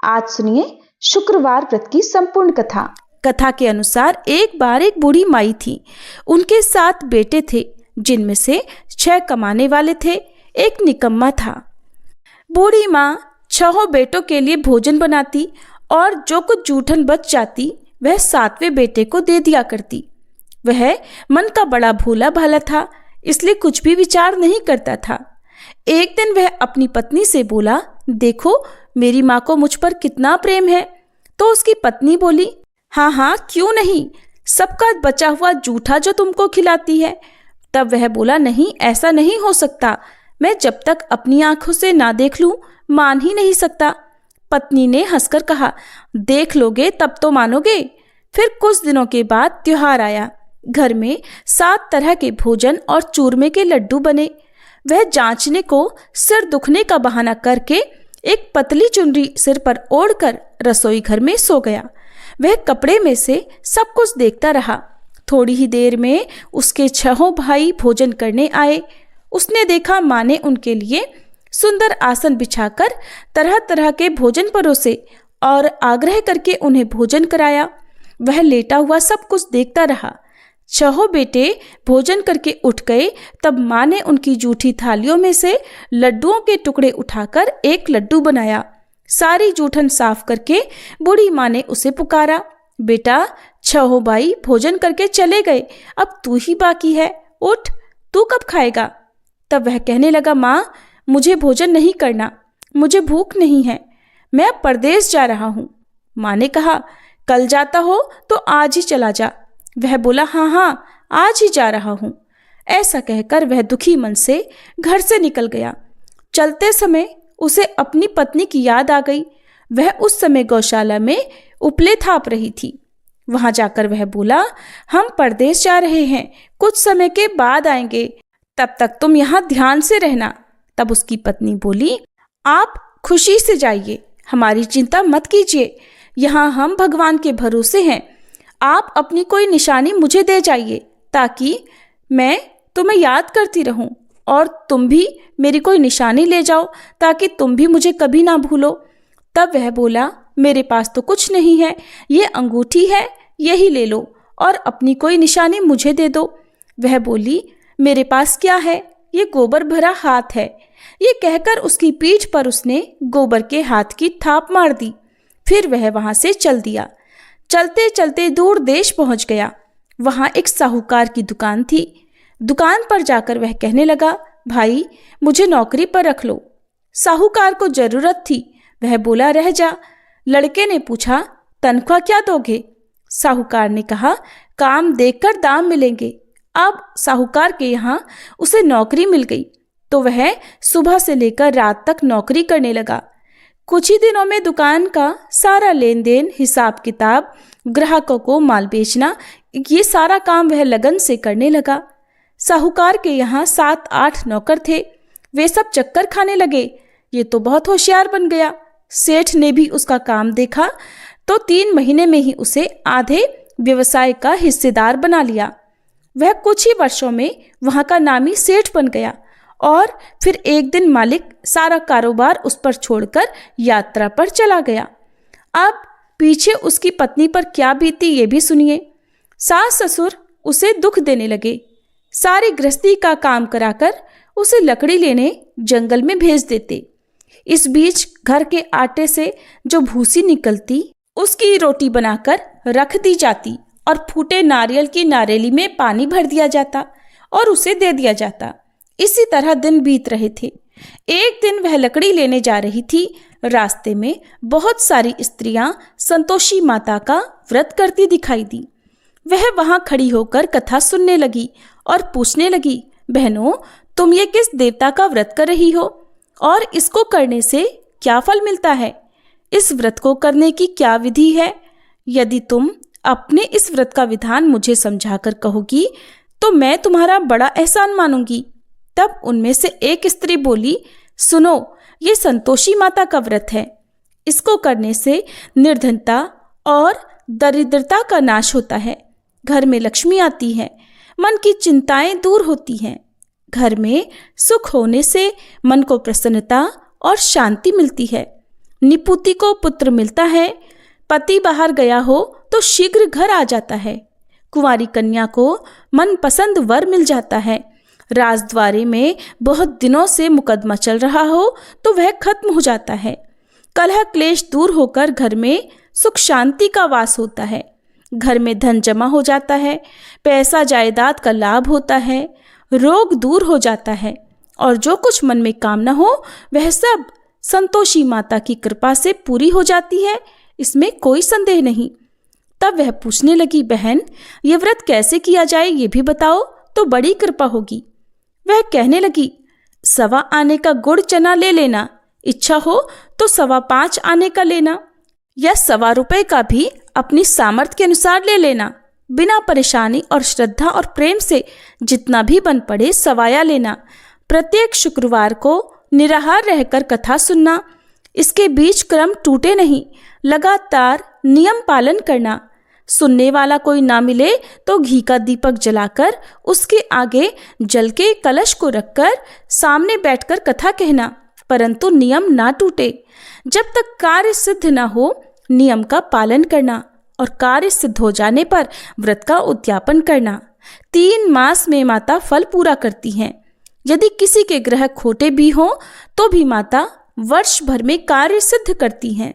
आज सुनिए शुक्रवार व्रत की संपूर्ण कथा। कथा के अनुसार एक बार एक बूढ़ी माई थी। उनके 7 बेटे थे, जिनमें से 6 कमाने वाले थे, एक निकम्मा था। बूढ़ी माँ 6 बेटों के लिए भोजन बनाती और जो कुछ जूठन बच जाती वह 7वें बेटे को दे दिया करती। वह मन का बड़ा भोला भाला था, इसलिए कुछ भी विचार नहीं करता था। एक दिन वह अपनी पत्नी से बोला, देखो मेरी माँ को मुझ पर कितना प्रेम है। तो उसकी पत्नी बोली, हाँ हाँ क्यों नहीं, सबका बचा हुआ जूठा जो तुमको खिलाती है। तब वह बोला, नहीं ऐसा नहीं हो सकता, मैं जब तक अपनी आंखों से ना देख लूं मान ही नहीं सकता। पत्नी ने हंसकर कहा, देख लोगे तब तो मानोगे। फिर कुछ दिनों के बाद त्योहार आया। घर में 7 तरह के भोजन और चूरमे के लड्डू बने। वह जांचने को सिर दुखने का बहाना करके एक पतली चुनरी सिर पर ओढ़कर रसोई घर में सो गया। वह कपड़े में से सब कुछ देखता रहा। थोड़ी ही देर में उसके 6 भाई भोजन करने आए। उसने देखा माँ ने उनके लिए सुंदर आसन बिछाकर तरह तरह के भोजन परोसे और आग्रह करके उन्हें भोजन कराया। वह लेटा हुआ सब कुछ देखता रहा। 6 बेटे भोजन करके उठ गए। तब माँ ने उनकी जूठी थालियों में से लड्डुओं के टुकड़े उठाकर एक लड्डू बनाया। सारी जूठन साफ करके बूढ़ी माँ ने उसे पुकारा, बेटा 6 भाई भोजन करके चले गए, अब तू ही बाकी है, उठ, तू कब खाएगा। तब वह कहने लगा, माँ मुझे भोजन नहीं करना, मुझे भूख नहीं है, मैं अब परदेश जा रहा हूँ। माँ ने कहा, कल जाता हो तो आज ही चला जा। वह बोला, हाँ हाँ आज ही जा रहा हूँ। ऐसा कहकर वह दुखी मन से घर से निकल गया। चलते समय उसे अपनी पत्नी की याद आ गई। वह उस समय गौशाला में उपले थाप रही थी। वहां जाकर वह बोला, हम परदेश जा रहे हैं, कुछ समय के बाद आएंगे, तब तक तुम यहाँ ध्यान से रहना। तब उसकी पत्नी बोली, आप खुशी से जाइए, हमारी चिंता मत कीजिए, यहाँ हम भगवान के भरोसे हैं। आप अपनी कोई निशानी मुझे दे जाइए ताकि मैं तुम्हें याद करती रहूं, और तुम भी मेरी कोई निशानी ले जाओ ताकि तुम भी मुझे कभी ना भूलो। तब वह बोला, मेरे पास तो कुछ नहीं है, ये अंगूठी है, यही ले लो और अपनी कोई निशानी मुझे दे दो। वह बोली, मेरे पास क्या है, ये गोबर भरा हाथ है। ये कहकर उसकी पीठ पर उसने गोबर के हाथ की थाप मार दी। फिर वह वहां से चल दिया। चलते चलते दूर देश पहुंच गया। वहां एक साहूकार की दुकान थी। दुकान पर जाकर वह कहने लगा, भाई मुझे नौकरी पर रख लो। साहूकार को जरूरत थी। वह बोला, रह जा। लड़के ने पूछा, तनख्वाह क्या दोगे। साहूकार ने कहा, काम देखकर दाम मिलेंगे। अब साहूकार के यहाँ उसे नौकरी मिल गई तो वह सुबह से लेकर रात तक नौकरी करने लगा। कुछ ही दिनों में दुकान का सारा लेन देन, हिसाब किताब, ग्राहकों को माल बेचना, ये सारा काम वह लगन से करने लगा। साहूकार के यहाँ 7-8 नौकर थे। वे सब चक्कर खाने लगे, ये तो बहुत होशियार बन गया। सेठ ने भी उसका काम देखा तो 3 महीने में ही उसे आधे व्यवसाय का हिस्सेदार बना लिया। वह कुछ ही वर्षों में वहां का नामी सेठ बन गया। और फिर एक दिन मालिक सारा कारोबार उस पर छोड़कर यात्रा पर चला गया। अब पीछे उसकी पत्नी पर क्या बीती ये भी सुनिए। सास ससुर उसे दुख देने लगे। सारी गृहस्थी का काम कराकर उसे लकड़ी लेने जंगल में भेज देते। इस बीच घर के आटे से जो भूसी निकलती उसकी रोटी बनाकर रख दी जाती और फूटे नारियल की नारेली में पानी भर दिया जाता और उसे दे दिया जाता। इसी तरह दिन बीत रहे थे। एक दिन वह लकड़ी लेने जा रही थी। रास्ते में बहुत सारी स्त्रियां संतोषी माता का व्रत करती दिखाई दी। वह वहां खड़ी होकर कथा सुनने लगी और पूछने लगी, बहनों तुम ये किस देवता का व्रत कर रही हो और इसको करने से क्या फल मिलता है? इस व्रत को करने की क्या विधि है? यदि तुम अपने इस व्रत का विधान मुझे समझाकर कहोगी तो मैं तुम्हारा बड़ा एहसान मानूंगी। तब उनमें से एक स्त्री बोली, सुनो, ये संतोषी माता का व्रत है। इसको करने से निर्धनता और दरिद्रता का नाश होता है, घर में लक्ष्मी आती है, मन की चिंताएं दूर होती हैं, घर में सुख होने से मन को प्रसन्नता और शांति मिलती है। निपुति को पुत्र मिलता है, पति बाहर गया हो तो शीघ्र घर आ जाता है, कुंवारी कन्या को मनपसंद वर मिल जाता है, राजद्वारे में बहुत दिनों से मुकदमा चल रहा हो तो वह खत्म हो जाता है, कलह क्लेश दूर होकर घर में सुख शांति का वास होता है, घर में धन जमा हो जाता है, पैसा जायदाद का लाभ होता है, रोग दूर हो जाता है और जो कुछ मन में कामना हो वह सब संतोषी माता की कृपा से पूरी हो जाती है, इसमें कोई संदेह नहीं। तब वह पूछने लगी, बहन ये व्रत कैसे किया जाए ये भी बताओ तो बड़ी कृपा होगी। वह कहने लगी, 1.25 आने का गुड़ चना ले लेना, इच्छा हो तो 5.25 आने का लेना या 1.25 रुपए का भी अपनी सामर्थ्य के अनुसार ले लेना, बिना परेशानी और श्रद्धा और प्रेम से जितना भी बन पड़े सवाया लेना। प्रत्येक शुक्रवार को निराहार रहकर कथा सुनना, इसके बीच क्रम टूटे नहीं, लगातार नियम पालन करना। सुनने वाला कोई ना मिले तो घी का दीपक जलाकर उसके आगे जल के कलश को रखकर सामने बैठकर कथा कहना, परंतु नियम ना टूटे। जब तक कार्य सिद्ध ना हो नियम का पालन करना और कार्य सिद्ध हो जाने पर व्रत का उद्यापन करना। 3 मास में माता फल पूरा करती हैं। यदि किसी के ग्रह खोटे भी हों तो भी माता वर्ष भर में कार्य सिद्ध करती हैं।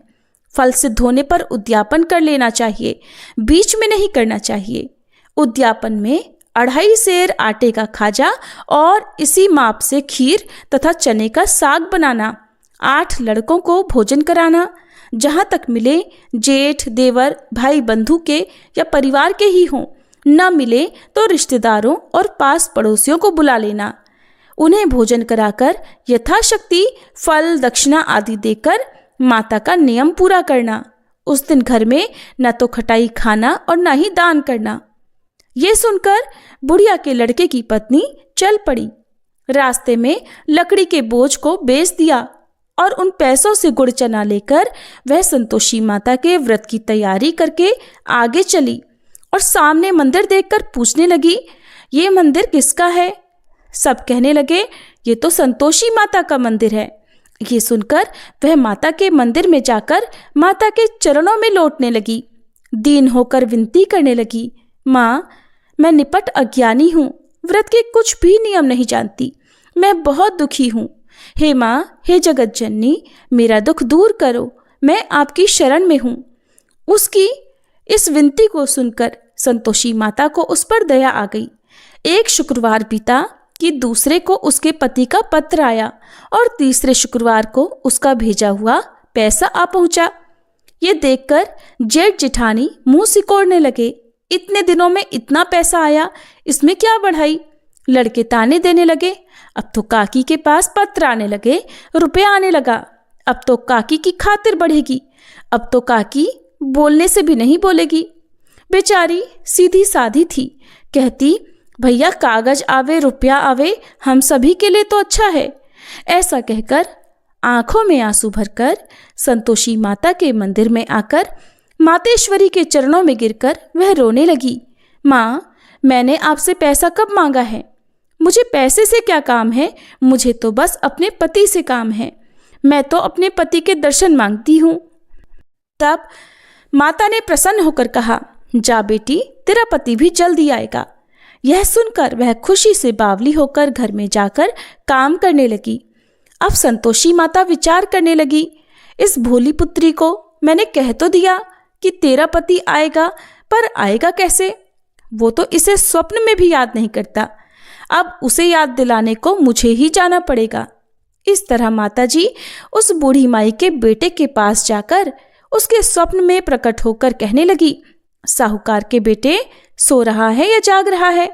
फल सिद्ध होने पर उद्यापन कर लेना चाहिए, बीच में नहीं करना चाहिए। उद्यापन में 2.5 सेर आटे का खाजा और इसी माप से खीर तथा चने का साग बनाना। 8 लड़कों को भोजन कराना। जहाँ तक मिले जेठ देवर भाई बंधु के या परिवार के ही हों, न मिले तो रिश्तेदारों और पास पड़ोसियों को बुला लेना। उन्हें भोजन कराकर यथाशक्ति फल दक्षिणा आदि देकर माता का नियम पूरा करना। उस दिन घर में न तो खटाई खाना और न ही दान करना। ये सुनकर बुढ़िया के लड़के की पत्नी चल पड़ी। रास्ते में लकड़ी के बोझ को बेच दिया और उन पैसों से गुड़ चना लेकर वह संतोषी माता के व्रत की तैयारी करके आगे चली और सामने मंदिर देखकर पूछने लगी, ये मंदिर किसका है? सब कहने लगे, ये तो संतोषी माता का मंदिर है। ये सुनकर वह माता के मंदिर में जाकर माता के चरणों में लौटने लगी। दीन होकर विनती करने लगी, माँ मैं निपट अज्ञानी हूँ, व्रत के कुछ भी नियम नहीं जानती, मैं बहुत दुखी हूँ। हे माँ, हे जगत जननी, मेरा दुख दूर करो, मैं आपकी शरण में हूँ। उसकी इस विनती को सुनकर संतोषी माता को उस पर दया आ गई। एक शुक्रवार बीता कि दूसरे को उसके पति का पत्र आया और तीसरे शुक्रवार को उसका भेजा हुआ पैसा आ पहुंचा। ये देखकर जेठ जेठानी मुंह सिकोड़ने लगे, इतने दिनों में इतना पैसा आया, इसमें क्या बढ़ाई? लड़के ताने देने लगे, अब तो काकी के पास पत्र आने लगे, रुपया आने लगा, अब तो काकी की खातिर बढ़ेगी, अब तो काकी बोलने से भी नहीं बोलेगी। बेचारी सीधी साधी थी, कहती भैया कागज आवे रुपया आवे, हम सभी के लिए तो अच्छा है। ऐसा कहकर आंखों में आंसू भरकर संतोषी माता के मंदिर में आकर मातेश्वरी के चरणों में गिरकर वह रोने लगी। माँ, मैंने आपसे पैसा कब मांगा है? मुझे पैसे से क्या काम है? मुझे तो बस अपने पति से काम है। मैं तो अपने पति के दर्शन मांगती हूँ। तब माता ने प्रसन्न होकर कहा, जा बेटी, तेरा पति भी जल्दी आएगा। यह सुनकर वह खुशी से बावली होकर घर में जाकर काम करने लगी। अब संतोषी माता विचार करने लगी, इस भोली पुत्री को मैंने कह तो दिया कि तेरा पति आएगा, पर आएगा कैसे? वो तो इसे स्वप्न में भी याद नहीं करता। अब उसे याद दिलाने को मुझे ही जाना पड़ेगा। इस तरह माताजी उस बूढ़ी माई के बेटे के पास जाकर उसके स्वप्न में प्रकट होकर कहने लगी, साहूकार के बेटे सो रहा है या जाग रहा है?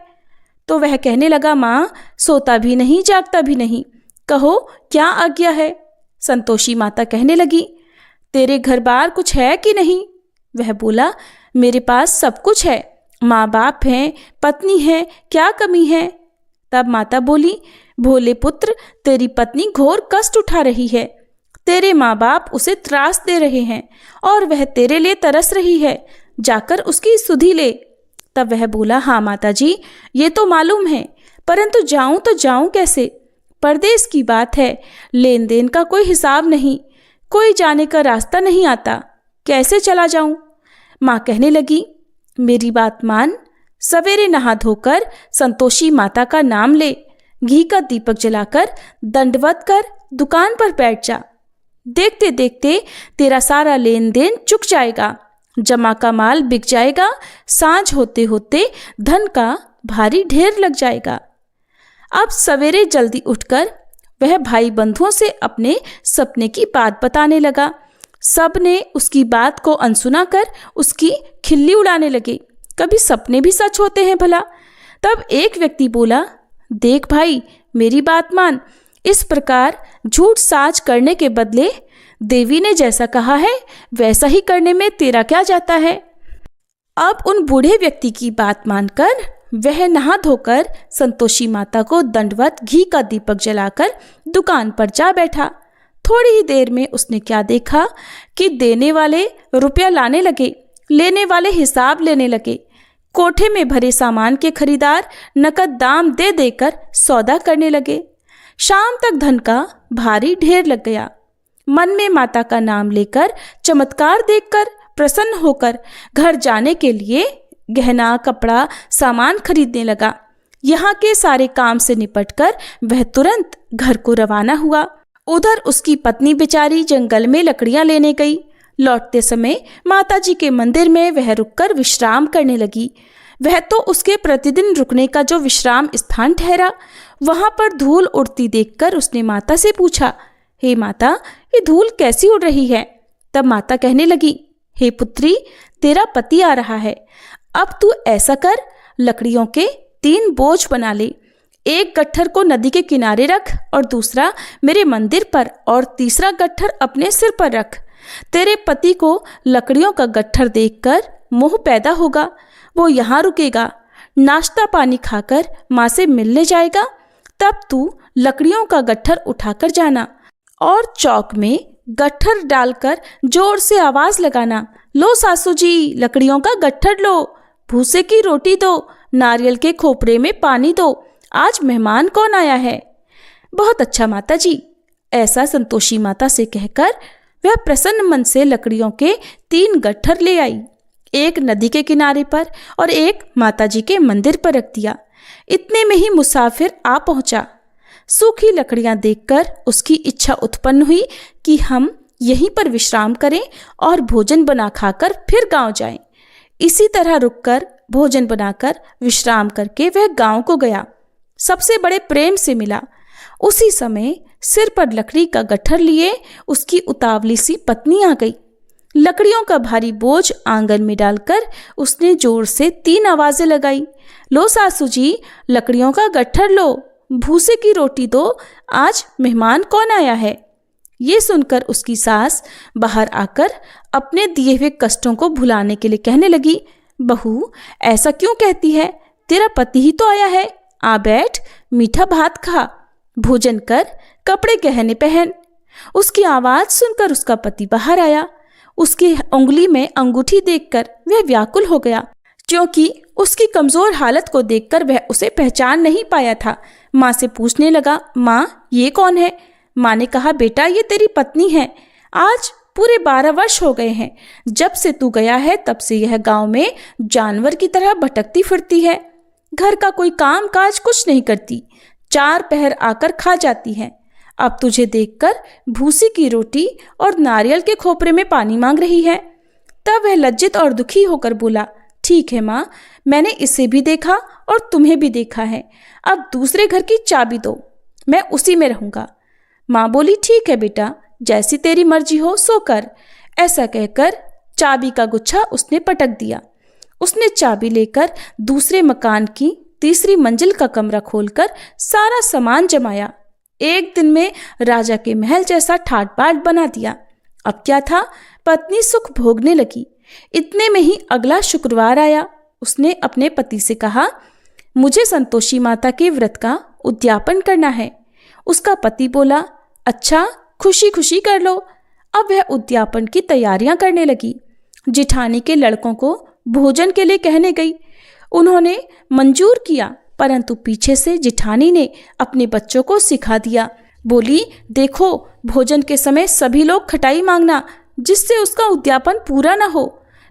तो वह कहने लगा, माँ सोता भी नहीं जागता भी नहीं, कहो क्या आज्ञा है? संतोषी माता कहने लगी, तेरे घर बार कुछ है कि नहीं? वह बोला, मेरे पास सब कुछ है, माँ बाप हैं, पत्नी है, क्या कमी है? तब माता बोली, भोले पुत्र, तेरी पत्नी घोर कष्ट उठा रही है, तेरे माँ बाप उसे त्रास दे रहे हैं और वह तेरे लिए तरस रही है, जाकर उसकी सुधि ले। तब वह बोला, हाँ माताजी, ये तो मालूम है, परंतु जाऊं तो जाऊं कैसे? परदेश की बात है, लेन देन का कोई हिसाब नहीं, कोई जाने का रास्ता नहीं आता, कैसे चला जाऊं? माँ कहने लगी, मेरी बात मान, सवेरे नहा धोकर संतोषी माता का नाम ले, घी का दीपक जलाकर दंडवत कर दुकान पर बैठ जा। देखते देखते तेरा सारा लेन देन चुक जाएगा, जमा का माल बिक जाएगा, सांझ होते होते धन का भारी ढेर लग जाएगा। अब सवेरे जल्दी उठकर वह भाई बंधुओं से अपने सपने की बात बताने लगा। सब ने उसकी बात को अनसुना कर उसकी खिल्ली उड़ाने लगे। कभी सपने भी सच होते हैं भला? तब एक व्यक्ति बोला, देख भाई, मेरी बात मान, इस प्रकार झूठ साज करने के बदले देवी ने जैसा कहा है वैसा ही करने में तेरा क्या जाता है? अब उन बूढ़े व्यक्ति की बात मानकर वह नहा धोकर संतोषी माता को दंडवत घी का दीपक जलाकर दुकान पर जा बैठा। थोड़ी ही देर में उसने क्या देखा कि देने वाले रुपया लाने लगे, लेने वाले हिसाब लेने लगे। कोठे में भरे सामान के खरीदार नकद दाम दे देकर सौदा करने लगे। शाम तक धन का भारी ढेर लग गया। मन में माता का नाम लेकर, चमत्कार देखकर प्रसन्न होकर घर जाने के लिए गहना, कपड़ा, सामान खरीदने लगा। यहाँ के सारे काम से निपटकर वह तुरंत घर को रवाना हुआ। उधर उसकी पत्नी बेचारी जंगल में लकड़ियां लेने गई। लौटते समय माताजी के मंदिर में वह रुककर विश्राम करने लगी। वह तो उसके प्रतिदिन रुकने का जो विश्राम स्थान ठहरा। वहां पर धूल उड़ती देखकर उसने माता से पूछा, हे माता, ये धूल कैसी उड़ रही है? तब माता कहने लगी, हे पुत्री, तेरा पति आ रहा है। अब तू ऐसा कर, लकड़ियों के 3 बोझ बना ले। एक गट्ठर को नदी के किनारे रख और दूसरा मेरे मंदिर पर और तीसरा गट्ठर अपने सिर पर रख। तेरे पति को लकड़ियों का गट्ठर देखकर मोह पैदा होगा। वो यहाँ रुकेगा, नाश्ता पानी खाकर माँ से मिलने जाएगा। तब तू लकड़ियों का गट्ठर उठाकर जाना और चौक में गट्ठर डालकर जोर से आवाज लगाना, लो सासू जी, लकड़ियों का गट्ठर लो, भूसे की रोटी दो, नारियल के खोपरे में पानी दो, आज मेहमान कौन आया है? बहुत अच्छा माता जी, ऐसा संतोषी माता से कहकर वह प्रसन्न मन से लकड़ियों के 3 गट्ठर ले आई। एक नदी के किनारे पर और एक माताजी के मंदिर पर रख दिया। इतने में ही मुसाफिर आ पहुंचा। सूखी लकड़ियां देखकर उसकी इच्छा उत्पन्न हुई कि हम यहीं पर विश्राम करें और भोजन बना खाकर फिर गांव जाएं। इसी तरह रुककर भोजन बनाकर विश्राम करके वह गांव को गया। सबसे बड़े प्रेम से मिला। उसी समय सिर पर लकड़ी का गट्ठर लिए उसकी उतावली सी पत्नी आ गई। लकड़ियों का भारी बोझ आंगन में डालकर उसने जोर से 3 आवाजें लगाई, लो सासू जी, लकड़ियों का गट्ठर लो, भूसे की रोटी दो, आज मेहमान कौन आया है? ये सुनकर उसकी सास बाहर आकर अपने दिए हुए कष्टों को भुलाने के लिए कहने लगी, बहू, ऐसा क्यों कहती है? तेरा पति ही तो आया है। आ बैठ, मीठा भात खा, भोजन कर, कपड़े गहने पहन। उसकी आवाज सुनकर उसका पति बाहर आया। उसकी उंगली में अंगूठी देखकर वह व्याकुल हो गया, क्योंकि उसकी कमजोर हालत को देखकर वह उसे पहचान नहीं पाया था। माँ से पूछने लगा, माँ, ये कौन है? माँ ने कहा, बेटा, ये तेरी पत्नी है। आज पूरे 12 वर्ष हो गए हैं। जब से तू गया है तब से यह गांव में जानवर की तरह भटकती फिरती है। घर का कोई काम काज कुछ नहीं करती, 4 पहर आकर खा जाती है। अब तुझे देखकर भूसी की रोटी और नारियल के खोपरे में पानी मांग रही है। तब वह लज्जित और दुखी होकर बोला, ठीक है माँ, मैंने इसे भी देखा और तुम्हें भी देखा है। अब दूसरे घर की चाबी दो, मैं उसी में रहूंगा। माँ बोली, ठीक है बेटा, जैसी तेरी मर्जी हो सो कर। ऐसा कहकर चाबी का गुच्छा उसने पटक दिया। उसने चाबी लेकर दूसरे मकान की 3री मंजिल का कमरा खोलकर सारा सामान जमाया। एक दिन में राजा के महल जैसा ठाट बाट बना दिया। अब क्या था, पत्नी सुख भोगने लगी। इतने में ही अगला शुक्रवार आया। उसने अपने पति से कहा, मुझे संतोषी माता के व्रत का उद्यापन करना है। उसका पति बोला, अच्छा, खुशी खुशी कर लो। अब वह उद्यापन की तैयारियां करने लगी। जिठानी के लड़कों को भोजन के लिए कहने गई। उन्होंने मंजूर किया, परंतु पीछे से जिठानी ने अपने बच्चों को सिखा दिया, बोली, देखो भोजन के समय सभी लोग खटाई मांगना, जिससे उसका उद्यापन पूरा न हो।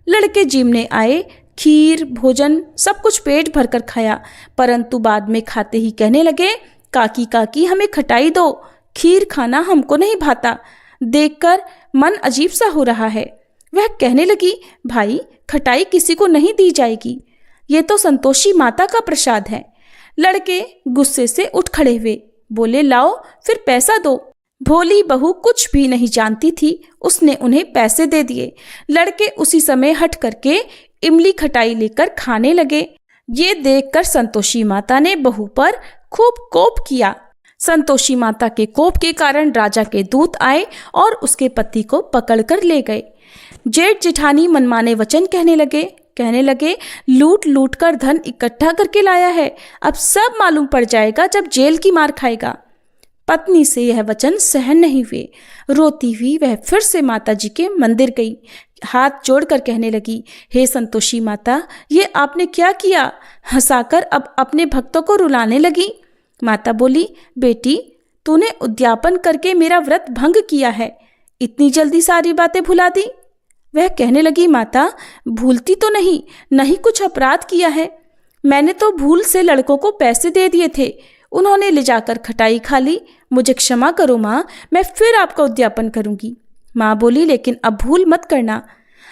लड़के जिमने आए, खीर भोजन सब कुछ पेट भरकर खाया, परंतु बाद में खाते ही कहने लगे, काकी काकी हमें खटाई दो, खीर खाना हमको नहीं भाता, देखकर मन अजीब सा हो रहा है। वह कहने लगी, भाई खटाई किसी को नहीं दी जाएगी, ये तो संतोषी माता का प्रसाद है। लड़के गुस्से से उठ खड़े हुए, बोले, लाओ फिर पैसा दो। भोली बहू कुछ भी नहीं जानती थी, उसने उन्हें पैसे दे दिए। लड़के उसी समय हट करके इमली खटाई लेकर खाने लगे। ये देखकर संतोषी माता ने बहू पर खूब कोप किया। संतोषी माता के कोप के कारण राजा के दूत आए और उसके पति को पकड़कर ले गए। जेठ जेठानी मनमाने वचन कहने लगे, लूट लूट कर धन इकट्ठा करके लाया है, अब सब मालूम पड़ जाएगा जब जेल की मार खाएगा। पत्नी से यह वचन सहन नहीं हुए। रोती हुई वह फिर से माता जी के मंदिर गई, हाथ जोड़कर कहने लगी, हे संतोषी माता, ये आपने क्या किया? हंसाकर अब अपने भक्तों को रुलाने लगी। माता बोली, बेटी तूने उद्यापन करके मेरा व्रत भंग किया है, इतनी जल्दी सारी बातें भुला दी। वह कहने लगी, माता भूलती तो नहीं कुछ अपराध किया है, मैंने तो भूल से लड़कों को पैसे दे दिए थे, उन्होंने ले जाकर खटाई खा ली, मुझे क्षमा करो माँ, मैं फिर आपका उद्यापन करूंगी। माँ बोली, लेकिन अब भूल मत करना।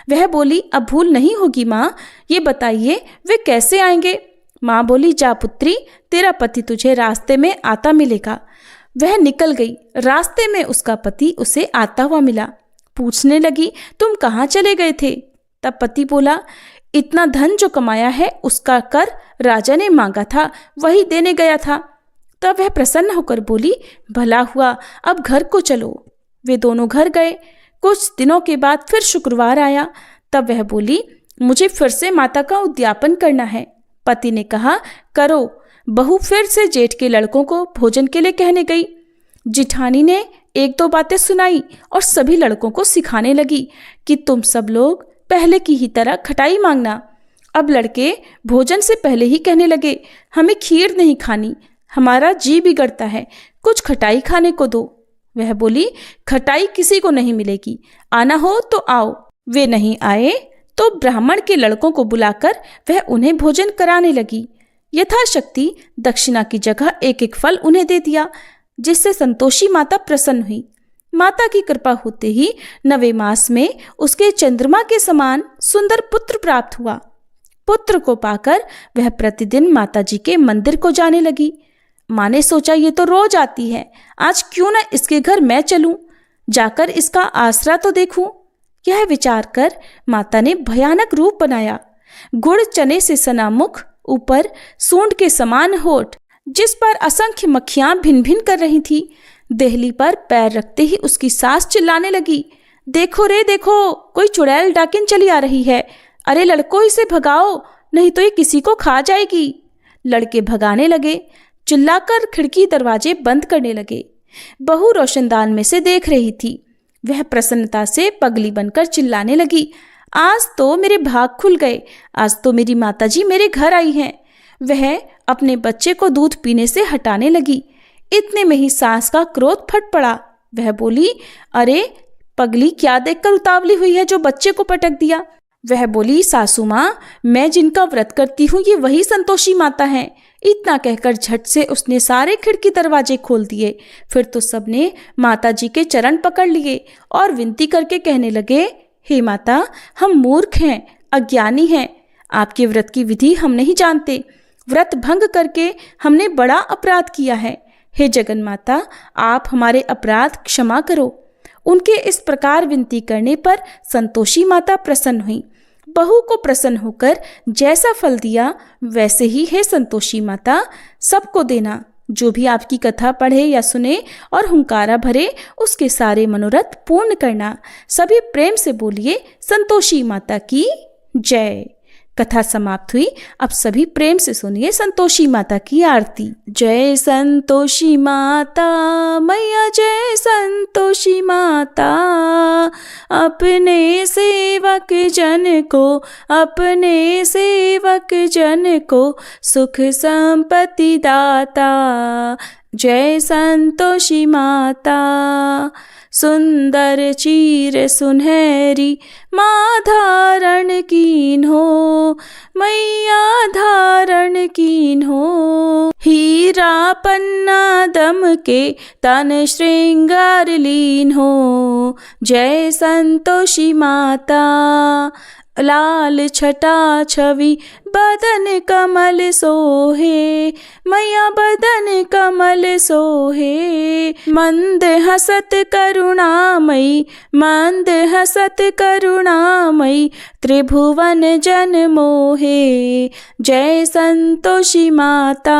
वह बोली, अब भूल नहीं होगी माँ, ये बताइए वे कैसे आएंगे? माँ बोली, जा पुत्री, तेरा पति तुझे रास्ते में आता मिलेगा। वह निकल गई। रास्ते में उसका पति उसे आता हुआ मिला। पूछने लगी, तुम कहाँ चले गए थे? तब पति बोला, इतना धन जो कमाया है उसका कर राजा ने मांगा था, वही देने गया था। तब वह प्रसन्न होकर बोली, भला हुआ, अब घर को चलो। वे दोनों घर गए। कुछ दिनों के बाद फिर शुक्रवार आया। तब वह बोली, मुझे फिर से माता का उद्यापन करना है। पति ने कहा, करो। बहू फिर से जेठ के लड़कों को भोजन के लिए कहने गई। जिठानी ने एक दो बातें सुनाई और सभी लड़कों को सिखाने लगी कि तुम सब लोग पहले की ही तरह खटाई मांगना। अब लड़के भोजन से पहले ही कहने लगे, हमें खीर नहीं खानी, हमारा जी बिगड़ता है, कुछ खटाई खाने को दो। वह बोली, खटाई किसी को नहीं मिलेगी, आना हो तो आओ। वे नहीं आए तो ब्राह्मण के लड़कों को बुलाकर वह उन्हें भोजन कराने लगी। यथाशक्ति दक्षिणा की जगह एक एक फल उन्हें दे दिया, जिससे संतोषी माता प्रसन्न हुई। माता की कृपा होते ही 9वें मास में उसके चंद्रमा के समान सुंदर पुत्र प्राप्त हुआ। पुत्र को पाकर वह प्रतिदिन माता जी के मंदिर को जाने लगी। माँ ने सोचा, ये तो रोज आती है, आज क्यों न इसके घर मैं चलूं, जाकर इसका आसरा तो देखूं। यह विचार कर माता ने भयानक रूप बनाया। गुड़ चने से सना मुख, ऊपर सूंड के समान होठ, जिस पर असंख्य मक्खियां भिन भिन कर रही थी। देहली पर पैर रखते ही उसकी सास चिल्लाने लगी, देखो रे देखो, कोई चुड़ैल डाकिन चली आ रही है, अरे लड़कों इसे भगाओ, नहीं तो ये किसी को खा जाएगी। लड़के भगाने लगे, चिल्लाकर खिड़की दरवाजे बंद करने लगे। बहू रोशनदान में से देख रही थी। वह प्रसन्नता से पगली बनकर चिल्लाने लगी, आज तो मेरे भाग खुल गए, आज तो मेरी माताजी मेरे घर आई हैं। वह अपने बच्चे को दूध पीने से हटाने लगी। इतने में ही सास का क्रोध फट पड़ा। वह बोली, अरे पगली क्या देखकर उतावली हुई है जो बच्चे को पटक दिया? वह बोली, सासू माँ, मैं जिनका व्रत करती हूँ ये वही संतोषी माता हैं। इतना कहकर झट से उसने सारे खिड़की दरवाजे खोल दिए। फिर तो सबने माता जी के चरण पकड़ लिए और विनती करके कहने लगे, हे माता, हम मूर्ख हैं, अज्ञानी हैं, आपके व्रत की विधि हम नहीं जानते, व्रत भंग करके हमने बड़ा अपराध किया है। हे जगन माता, आप हमारे अपराध क्षमा करो। उनके इस प्रकार विनती करने पर संतोषी माता प्रसन्न हुई। बहू को प्रसन्न होकर जैसा फल दिया वैसे ही हे संतोषी माता सबको देना। जो भी आपकी कथा पढ़े या सुने और हुंकारा भरे उसके सारे मनोरथ पूर्ण करना। सभी प्रेम से बोलिए, संतोषी माता की जय। कथा समाप्त हुई। अब सभी प्रेम से सुनिए संतोषी माता की आरती। जय संतोषी माता मैया, जय संतोषी माता, अपने सेवक जन को, अपने सेवक जन को सुख संपत्ति दाता। जय संतोषी माता, सुंदर चीर सुनहरी माँ धारण कीन हो, मैया धारण कीन हो। हीरा पन्ना दम के तन श्रृंगार लीन हो। जय संतोषी माता, लाल छटा छवि बदन कमल सोहे, मैया बदन कमल सोहे। मंद हसत करुणामयी, मंद हसत करुणामयी, त्रिभुवन जन मोहे। जय संतोषी माता,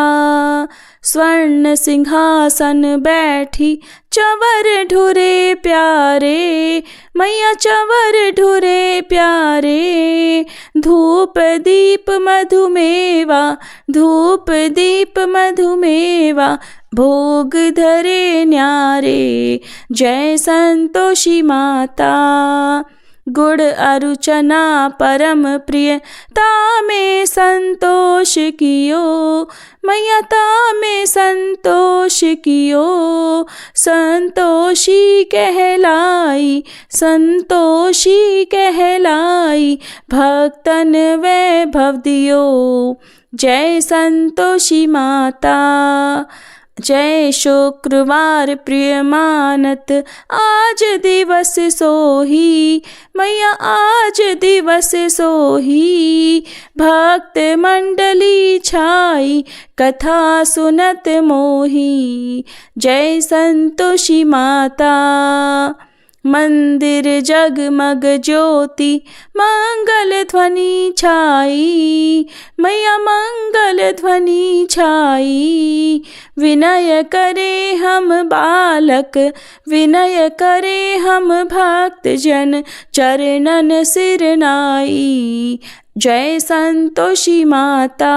स्वर्ण सिंहासन बैठी चंवर ढुरे प्यारे, मैया चंवर ढुरे प्यारे। धूप दीप मधुमेवा, धूप दीप मधुमेवा, भोग धरे न्यारे। जय संतोषी माता, गुड़ अरुचना परम प्रिय तामे संतोष कियो, मैया तामे संतोष कियो। संतोषी कहलाई, संतोषी कहलाई, भक्तन वैभव दियो। जय संतोषी माता, जय शुक्रवार प्रिय मानत आज दिवस सोही, मैया आज दिवस सोही। भक्त मंडली छाई कथा सुनत मोही। जय संतोषी माता, मंदिर जगमग ज्योति मंगल ध्वनि छाई, मैया मंगल ध्वनि छाई। विनय करे हम बालक, विनय करे हम भक्त जन, चरणन सिर नाई। जय संतोषी माता,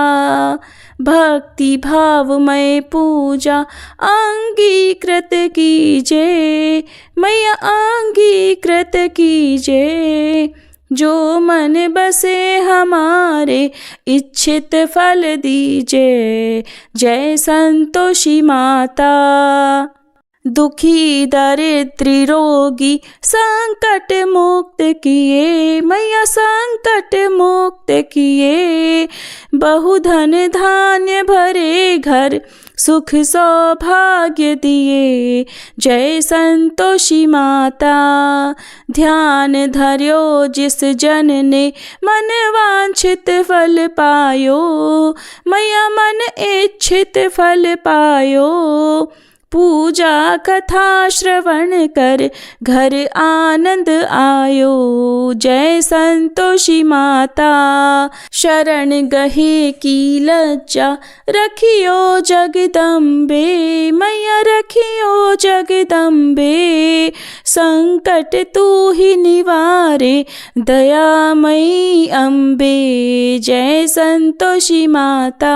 भक्ति भावमय पूजा अंगीकृत कीजे, मैया अंगीकृत कीजे। जो मन बसे हमारे इच्छित फल दीजे। जय संतोषी माता, दुखी दरिद्री रोगी संकट मुक्त किए, मैया संकट मुक्त किए। बहुधन धान्य भरे घर, सुख सौभाग्य दिए। जय संतोषी माता, ध्यान धर्यो जिस जन ने मन वांछित फल पायो, मैया मन इच्छित फल पायो। पूजा कथा श्रवण कर घर आनंद आयो। जय संतोषी माता, शरण गहे की लज्जा रखियो जगदम्बे, मैया रखियो जगदम्बे। संकट तू ही निवारे दयामयी अम्बे। जय संतोषी माता,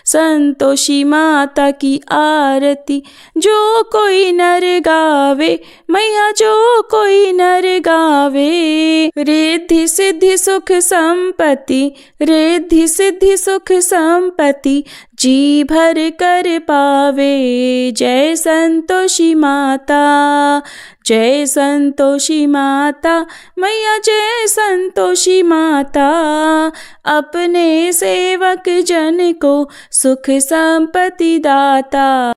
संतोषी माता की आरती जो कोई नर गावे, मैया जो कोई नर गावे। रिद्धि सिद्धि सुख संपत्ति, रिद्धि सिद्धि सुख संपत्ति, जी भर कर पावे। जय संतोषी माता, जय संतोषी माता, मैया जय संतोषी माता। अपने सेवक जन को सुख संपत्ति दाता।